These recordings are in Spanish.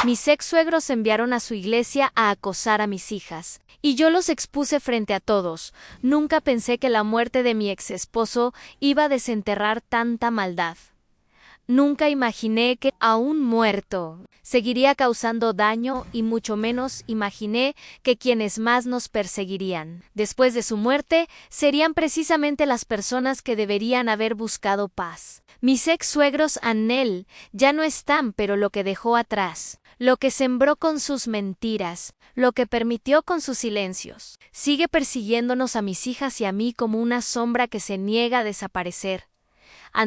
Mis ex suegros enviaron a su iglesia a acosar a mis hijas, y yo los expuse frente a todos. Nunca pensé que la muerte de mi ex esposo iba a desenterrar tanta maldad. Nunca imaginé que, aún muerto, seguiría causando daño y mucho menos imaginé que quienes más nos perseguirían, después de su muerte, serían precisamente las personas que deberían haber buscado paz. Mis ex suegros Anel ya no están, pero lo que dejó atrás, lo que sembró con sus mentiras, lo que permitió con sus silencios, sigue persiguiéndonos a mis hijas y a mí como una sombra que se niega a desaparecer.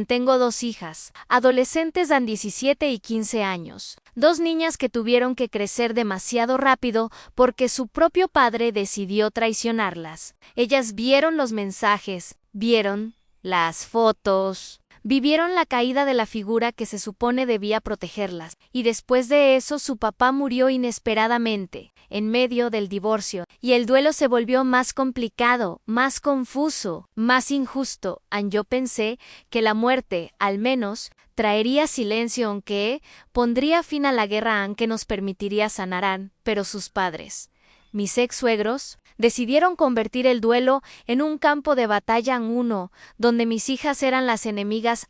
Tengo 2 hijas, adolescentes de 17 y 15 años, 2 niñas que tuvieron que crecer demasiado rápido porque su propio padre decidió traicionarlas. Ellas vieron los mensajes, vieron las fotos, vivieron la caída de la figura que se supone debía protegerlas, y después de eso su papá murió inesperadamente, en medio del divorcio, y el duelo se volvió más complicado, más confuso, más injusto. Yo pensé que la muerte, al menos, traería silencio aunque pondría fin a la guerra que nos permitiría sanar, pero sus padres, mis ex suegros, decidieron convertir el duelo en un campo de batalla uno, donde mis hijas eran las enemigas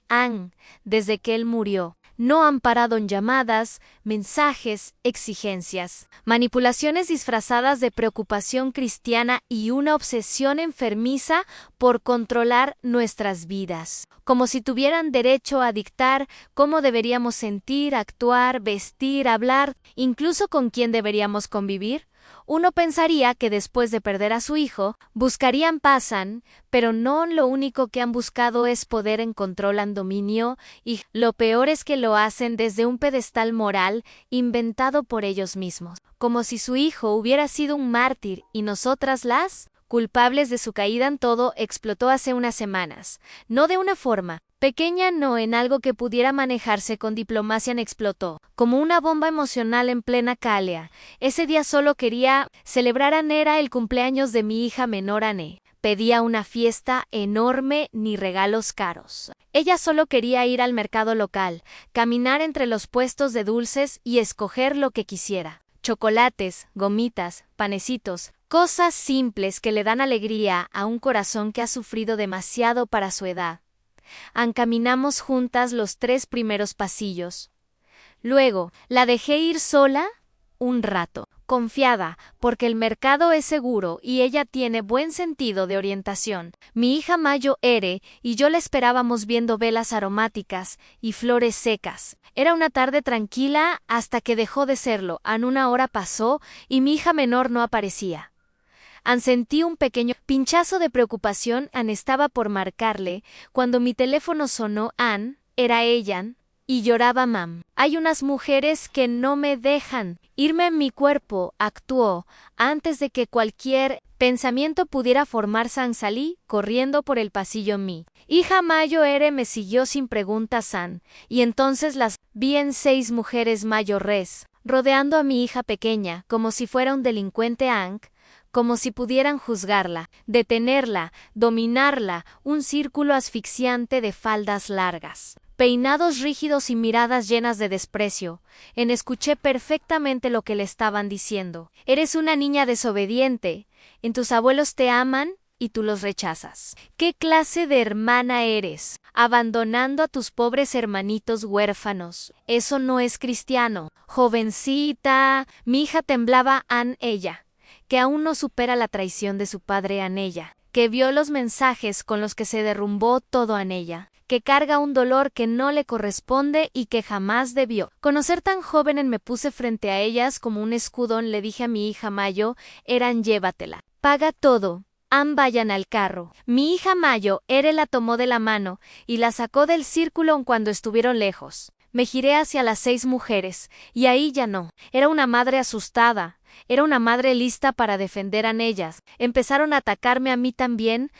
desde que él murió. No han parado en llamadas, mensajes, exigencias, manipulaciones disfrazadas de preocupación cristiana y una obsesión enfermiza por controlar nuestras vidas, como si tuvieran derecho a dictar cómo deberíamos sentir, actuar, vestir, hablar, incluso con quién deberíamos convivir. Uno pensaría que después de perder a su hijo, buscarían paz, pero no, lo único que han buscado es poder en control y dominio, y lo peor es que lo hacen desde un pedestal moral inventado por ellos mismos, como si su hijo hubiera sido un mártir y nosotras las culpables de su caída. Todo explotó hace unas semanas, no de una forma pequeña, no en algo que pudiera manejarse con diplomacia, explotó, como una bomba emocional en plena Calea. Ese día solo quería celebrar era el cumpleaños de mi hija menor Anne. Pedía una fiesta enorme ni regalos caros. Ella solo quería ir al mercado local, caminar entre los puestos de dulces y escoger lo que quisiera. Chocolates, gomitas, panecitos, cosas simples que le dan alegría a un corazón que ha sufrido demasiado para su edad. Caminamos juntas los 3 primeros pasillos. Luego, la dejé ir sola un rato, confiada, porque el mercado es seguro y ella tiene buen sentido de orientación. Mi hija Mayo y yo la esperábamos viendo velas aromáticas y flores secas. Era una tarde tranquila hasta que dejó de serlo. Una hora pasó y mi hija menor no aparecía. Sentí un pequeño pinchazo de preocupación. Estaba por marcarle cuando mi teléfono sonó. Era ella, y lloraba. Hay unas mujeres que no me dejan irme en mi cuerpo, actuó, antes de que cualquier pensamiento pudiera formarse. Salí corriendo por el pasillo. Mi hija Mayo me siguió sin preguntas. Y entonces las vi en 6 mujeres mayores, rodeando a mi hija pequeña, como si fuera un delincuente como si pudieran juzgarla, detenerla, dominarla, un círculo asfixiante de faldas largas, peinados rígidos y miradas llenas de desprecio. Escuché perfectamente lo que le estaban diciendo. Eres una niña desobediente, tus abuelos te aman y tú los rechazas. ¿Qué clase de hermana eres? Abandonando a tus pobres hermanitos huérfanos. Eso no es cristiano. Jovencita, mi hija temblaba. Ella, que aún no supera la traición de su padre. Ella, que vio los mensajes con los que se derrumbó todo. Ella, que carga un dolor que no le corresponde y que jamás debió conocer. Tan joven. Me puse frente a ellas como un escudo. Le dije a mi hija Mayo, llévatela. Paga todo. Vayan al carro. Mi hija Mayo la tomó de la mano y la sacó del círculo cuando estuvieron lejos. Me giré hacia las 6 mujeres, y ahí ya no. Era una madre asustada. Era una madre lista para defender a ellas. Empezaron a atacarme a mí también,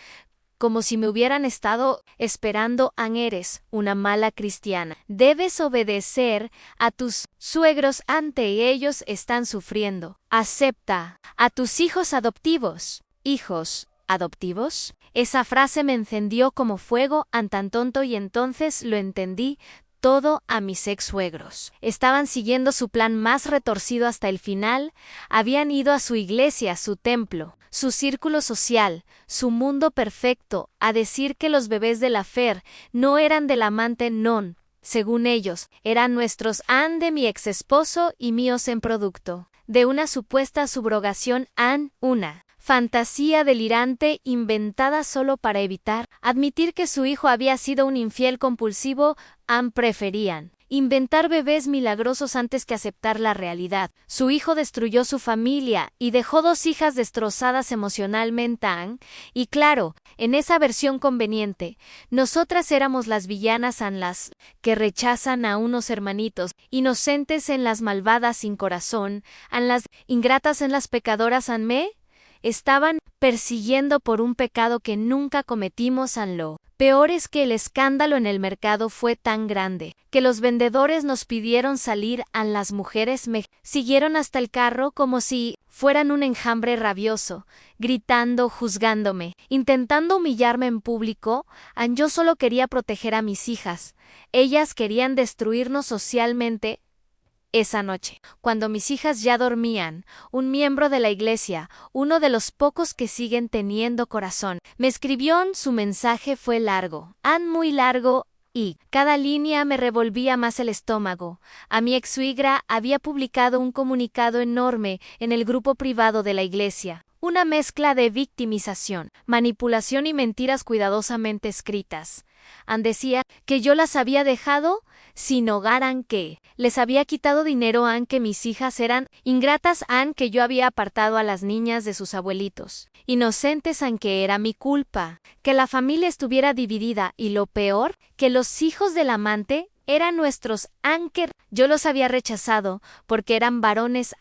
como si me hubieran estado esperando. Eres una mala cristiana. Debes obedecer a tus suegros. Ellos están sufriendo. Acepta a tus hijos adoptivos. ¿Hijos adoptivos? Esa frase me encendió como fuego. Tan tonto, y entonces lo entendí. todo a mis ex-suegros. Estaban siguiendo su plan más retorcido hasta el final, habían ido a su iglesia, su templo, su círculo social, su mundo perfecto, a decir que los bebés de la Fer no eran del amante non, según ellos, eran nuestros an de mi ex esposo y míos en producto, de una supuesta subrogación an una fantasía delirante inventada solo para evitar admitir que su hijo había sido un infiel compulsivo, preferían inventar bebés milagrosos antes que aceptar la realidad. Su hijo destruyó su familia y dejó 2 hijas destrozadas emocionalmente, y claro, en esa versión conveniente, nosotras éramos las villanas las que rechazan a unos hermanitos, inocentes en las malvadas sin corazón, las ingratas en las pecadoras me estaban persiguiendo por un pecado que nunca cometimos. Lo peor es que el escándalo en el mercado fue tan grande que los vendedores nos pidieron salir. Las mujeres me siguieron hasta el carro como si fueran un enjambre rabioso, gritando, juzgándome, intentando humillarme en público. Yo solo quería proteger a mis hijas. Ellas querían destruirnos socialmente. Esa noche, cuando mis hijas ya dormían, un miembro de la iglesia, uno de los pocos que siguen teniendo corazón, me escribió. Su mensaje fue largo, muy largo, y cada línea me revolvía más el estómago. A mi ex-suegra había publicado un comunicado enorme en el grupo privado de la iglesia. Una mezcla de victimización, manipulación y mentiras cuidadosamente escritas. Decía que yo las había dejado sin hogar, que les había quitado dinero, que mis hijas eran ingratas, que yo había apartado a las niñas de sus abuelitos, inocentes, que era mi culpa, que la familia estuviera dividida y lo peor, que los hijos del amante eran nuestros, que yo los había rechazado porque eran varones,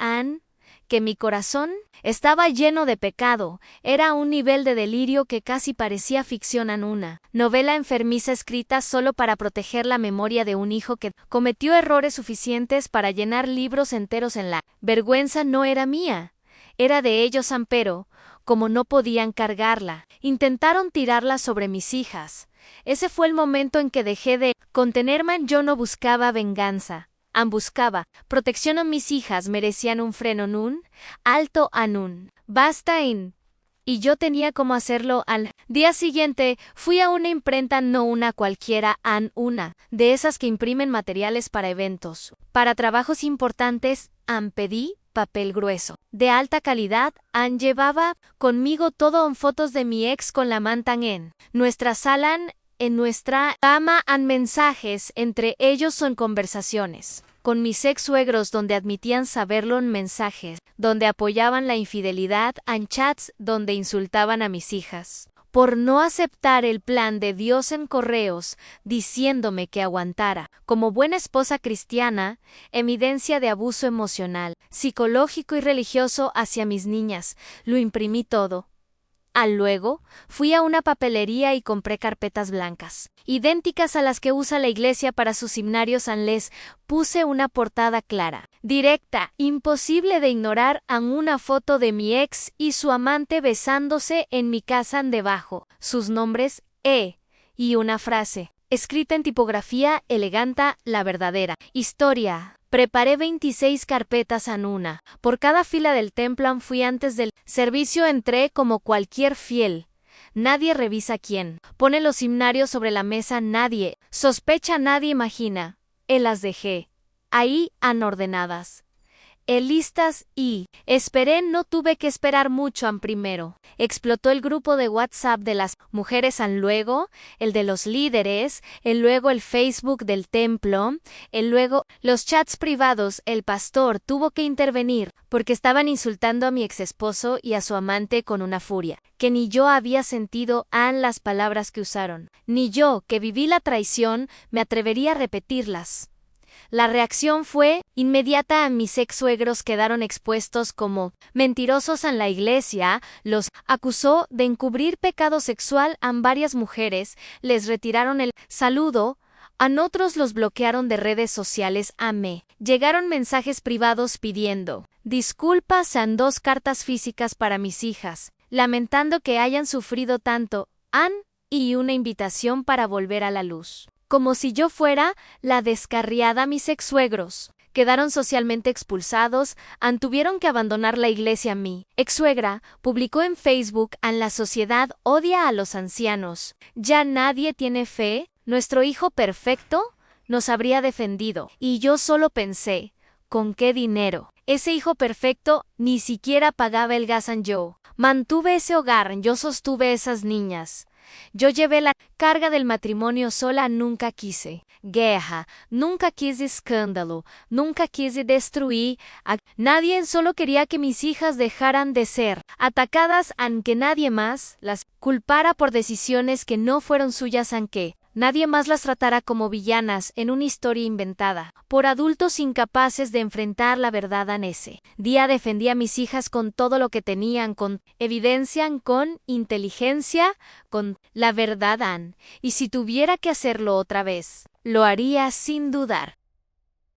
que mi corazón estaba lleno de pecado, era un nivel de delirio que casi parecía ficción, una novela enfermiza escrita solo para proteger la memoria de un hijo que cometió errores suficientes para llenar libros enteros. La vergüenza no era mía, era de ellos, pero como no podían cargarla, intentaron tirarla sobre mis hijas. Ese fue el momento en que dejé de contenerme. Yo no buscaba venganza. Buscaba protección. A mis hijas merecían un freno, un alto, un basta, y yo tenía cómo hacerlo. Al día siguiente fui a una imprenta, no una cualquiera, una de esas que imprimen materiales para eventos, para trabajos importantes. Pedí papel grueso, de alta calidad. Llevaba conmigo todo fotos de mi ex con la manta en nuestra sala. En nuestra cama mensajes, entre ellos son conversaciones con mis ex-suegros donde admitían saberlo, en mensajes donde apoyaban la infidelidad, chats donde insultaban a mis hijas por no aceptar el plan de Dios, en correos diciéndome que aguantara, como buena esposa cristiana, evidencia de abuso emocional, psicológico y religioso hacia mis niñas. Lo imprimí todo. Luego, fui a una papelería y compré carpetas blancas, idénticas a las que usa la iglesia para sus himnarios. Les puse una portada clara, directa, imposible de ignorar, una foto de mi ex y su amante besándose en mi casa. Debajo, sus nombres, y una frase, escrita en tipografía elegante, la verdadera historia. Preparé 26 carpetas, una por cada fila del templo. Fui antes del servicio, entré como cualquier fiel. Nadie revisa quién pone los himnarios sobre la mesa, nadie sospecha, nadie imagina. Las dejé ahí, ordenadas, listas, y esperé. No tuve que esperar mucho. Primero explotó el grupo de WhatsApp de las mujeres, luego el de los líderes, luego el Facebook del templo, luego los chats privados. El pastor tuvo que intervenir porque estaban insultando a mi exesposo y a su amante con una furia que ni yo había sentido. Las palabras que usaron, ni yo, que viví la traición, me atrevería a repetirlas. La reacción fue inmediata. Mis ex-suegros quedaron expuestos como mentirosos. La iglesia los acusó de encubrir pecado sexual. Varias mujeres les retiraron el saludo. Otros los bloquearon de redes sociales. Me llegaron mensajes privados pidiendo disculpas. 2 cartas físicas para mis hijas, lamentando que hayan sufrido tanto. Y una invitación para volver a la luz. como si yo fuera la descarriada. Mis ex-suegros quedaron socialmente expulsados, tuvieron que abandonar la iglesia. Mi ex-suegra publicó en Facebook: la sociedad odia a los ancianos. Ya nadie tiene fe. Nuestro hijo perfecto nos habría defendido. Y yo solo pensé, ¿con qué dinero? Ese hijo perfecto ni siquiera pagaba el gas. Yo mantuve ese hogar, yo sostuve esas niñas. Yo llevé la carga del matrimonio sola. Nunca quise guerra, nunca quise escándalo, nunca quise destruir a nadie. Solo quería que mis hijas dejaran de ser atacadas, aunque nadie más las culpara por decisiones que no fueron suyas, aunque nadie más las tratara como villanas en una historia inventada por adultos incapaces de enfrentar la verdad. En ese día defendí a mis hijas con todo lo que tenían, con evidencia, con inteligencia, con la verdad. Y si tuviera que hacerlo otra vez, lo haría sin dudar.